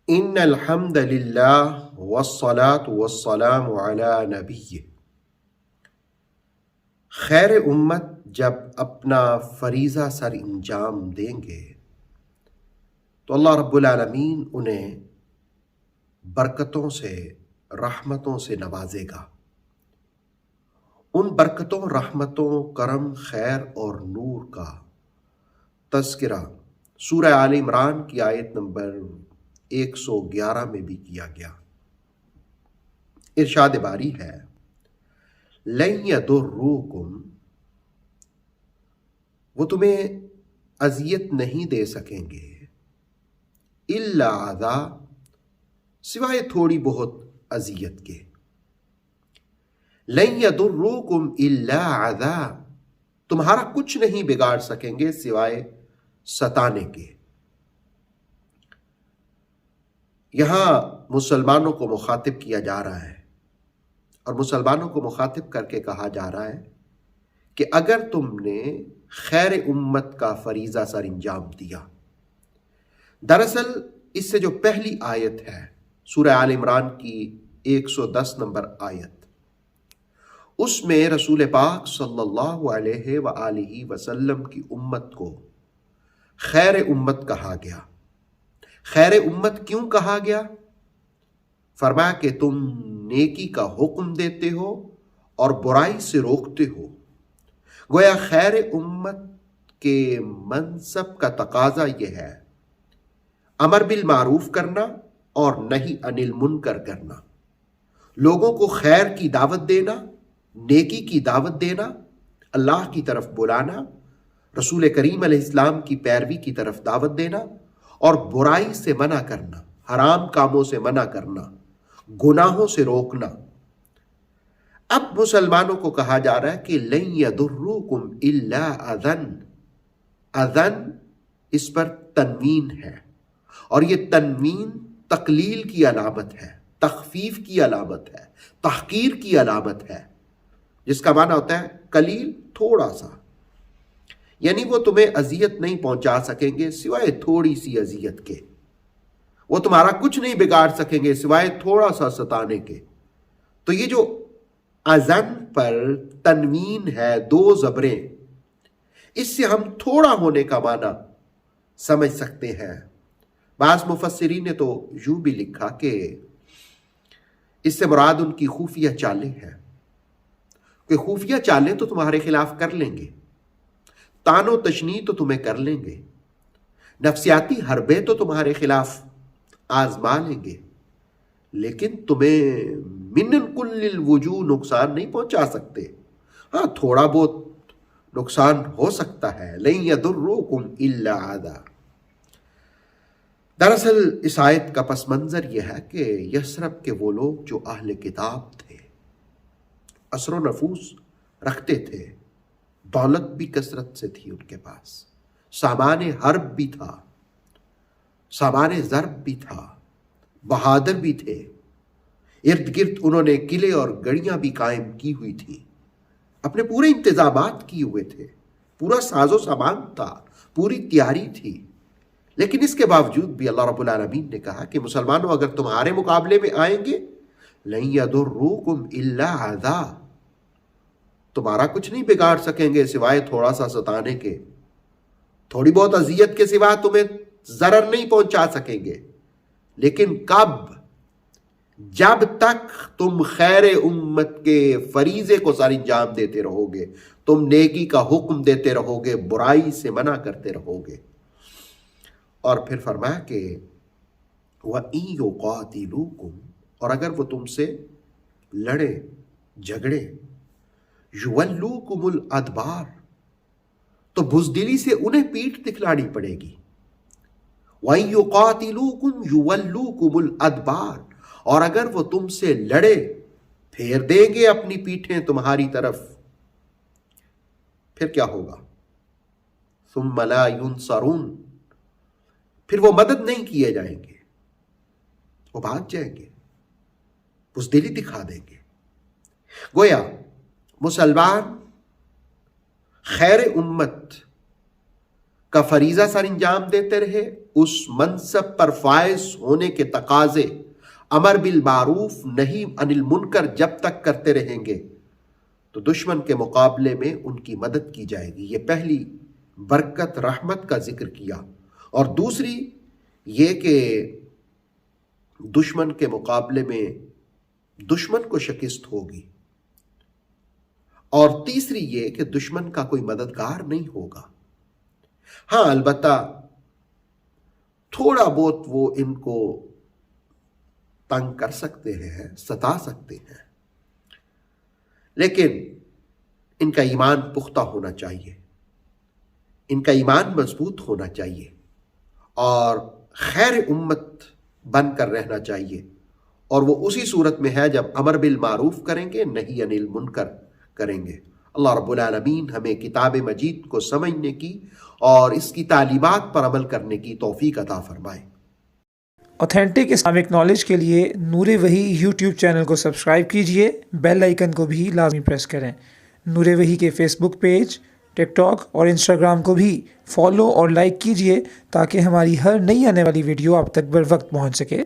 ان الحمد للہ والصلاة والسلام علی نبی. خیر امت جب اپنا فریضہ سر انجام دیں گے تو اللہ رب العالمین انہیں برکتوں سے، رحمتوں سے نوازے گا. ان برکتوں، رحمتوں، کرم، خیر اور نور کا تذکرہ سورہ آل عمران کی آیت نمبر 111 میں بھی کیا گیا. ارشاد باری ہے لن یضروکم، وہ تمہیں اذیت نہیں دے سکیں گے، الا اذا، سوائے تھوڑی بہت اذیت کے. لن یضروکم الا اذا، تمہارا کچھ نہیں بگاڑ سکیں گے سوائے ستانے کے. یہاں مسلمانوں کو مخاطب کیا جا رہا ہے اور مسلمانوں کو مخاطب کر کے کہا جا رہا ہے کہ اگر تم نے خیر امت کا فریضہ سر انجام دیا. دراصل اس سے جو پہلی آیت ہے سورہ آل عمران کی 110 نمبر آیت، اس میں رسول پاک صلی اللہ علیہ وآلہ وسلم کی امت کو خیر امت کہا گیا. خیر امت کیوں کہا گیا؟ فرمایا کہ تم نیکی کا حکم دیتے ہو اور برائی سے روکتے ہو. گویا خیر امت کے منصب کا تقاضا یہ ہے امر بالمعروف کرنا اور نہی عن المنکر کرنا، لوگوں کو خیر کی دعوت دینا، نیکی کی دعوت دینا، اللہ کی طرف بلانا، رسول کریم علیہ السلام کی پیروی کی طرف دعوت دینا، اور برائی سے منع کرنا، حرام کاموں سے منع کرنا، گناہوں سے روکنا. اب مسلمانوں کو کہا جا رہا ہے کہ لن یضروکم الا اذن. اذن اس پر تنوین ہے اور یہ تنوین تقلیل کی علامت ہے، تخفیف کی علامت ہے، تحقیر کی علامت ہے، جس کا معنی ہوتا ہے قلیل، تھوڑا سا. یعنی وہ تمہیں اذیت نہیں پہنچا سکیں گے سوائے تھوڑی سی اذیت کے. وہ تمہارا کچھ نہیں بگاڑ سکیں گے سوائے تھوڑا سا ستانے کے. تو یہ جو اذن پر تنوین ہے، دو زبریں، اس سے ہم تھوڑا ہونے کا معنی سمجھ سکتے ہیں. بعض مفسرین نے تو یوں بھی لکھا کہ اس سے مراد ان کی خفیہ چالیں ہیں، کہ خفیہ چالیں تو تمہارے خلاف کر لیں گے، تان و تشنیع تو تمہیں کر لیں گے، نفسیاتی حربے تو تمہارے خلاف آزما لیں گے، لیکن تمہیں من کل الوجوہ نقصان نہیں پہنچا سکتے. ہاں تھوڑا بہت نقصان ہو سکتا ہے. لن یضروکم الا اذا. دراصل اس آیت کا پس منظر یہ ہے کہ یثرب کے وہ لوگ جو اہل کتاب تھے، اثر و نفوس رکھتے تھے، دولت بھی کثرت سے تھی ان کے پاس، سامان حرب بھی تھا، سامان ضرب بھی تھا، بہادر بھی تھے، ارد گرد انہوں نے قلعے اور گڑیاں بھی قائم کی ہوئی تھیں، اپنے پورے انتظامات کیے ہوئے تھے، پورا ساز و سامان تھا، پوری تیاری تھی. لیکن اس کے باوجود بھی اللہ رب العالمین نے کہا کہ مسلمانوں اگر تمہارے مقابلے میں آئیں گے لن یضروکم الا اذا، تمہارا کچھ نہیں بگاڑ سکیں گے سوائے تھوڑا سا ستانے کے، تھوڑی بہت اذیت کے سوا تمہیں ضرر نہیں پہنچا سکیں گے. لیکن کب؟ جب تک تم خیر امت کے فریضے کو سر انجام دیتے رہو گے، تم نیکی کا حکم دیتے رہو گے، برائی سے منع کرتے رہو گے. اور پھر فرمایا کہ وَإِن يُقَاتِلُوكُمْ، اور اگر وہ تم سے لڑے جھگڑے، يُوَلُّوكُمُ الْأَدْبَارَ، تو بزدلی سے انہیں پیٹھ دکھلانی پڑے گی. وَإِن يُقَاتِلُوكُمْ يُوَلُّوكُمُ الْأَدْبَارَ، اور اگر وہ تم سے لڑے پھیر دیں گے اپنی پیٹھیں تمہاری طرف. پھر کیا ہوگا؟ ثُمَّ لَا يُنصَرُونَ، پھر وہ مدد نہیں کیے جائیں گے، وہ بھاگ جائیں گے، بزدلی دکھا دیں گے. گویا مسلمان خیر امت کا فریضہ سر انجام دیتے رہے اس منصب پر فائز ہونے کے تقاضے امر بالمعروف نہی عن المنکر جب تک کرتے رہیں گے تو دشمن کے مقابلے میں ان کی مدد کی جائے گی. یہ پہلی برکت رحمت کا ذکر کیا. اور دوسری یہ کہ دشمن کے مقابلے میں دشمن کو شکست ہوگی. اور تیسری یہ کہ دشمن کا کوئی مددگار نہیں ہوگا. ہاں البتہ تھوڑا بہت وہ ان کو تنگ کر سکتے ہیں، ستا سکتے ہیں، لیکن ان کا ایمان پختہ ہونا چاہیے، ان کا ایمان مضبوط ہونا چاہیے اور خیر امت بن کر رہنا چاہیے. اور وہ اسی صورت میں ہے جب امر بالمعروف کریں گے، نہی عن المنکر کریں گے. اللہ رب العالمین ہمیں کتاب مجید کو سمجھنے کی اور اس کی تعلیمات پر عمل کرنے کی توفیق عطا فرمائے. اوتھینٹک اسلامک نالج کے لیے نور وحی یوٹیوب چینل کو سبسکرائب کیجئے، بیل آئیکن کو بھی لازمی پریس کریں. نور وحی کے فیس بک پیج، ٹک ٹاک اور انسٹاگرام کو بھی فالو اور لائک کیجئے تاکہ ہماری ہر نئی آنے والی ویڈیو آپ تک بر وقت پہنچ سکے.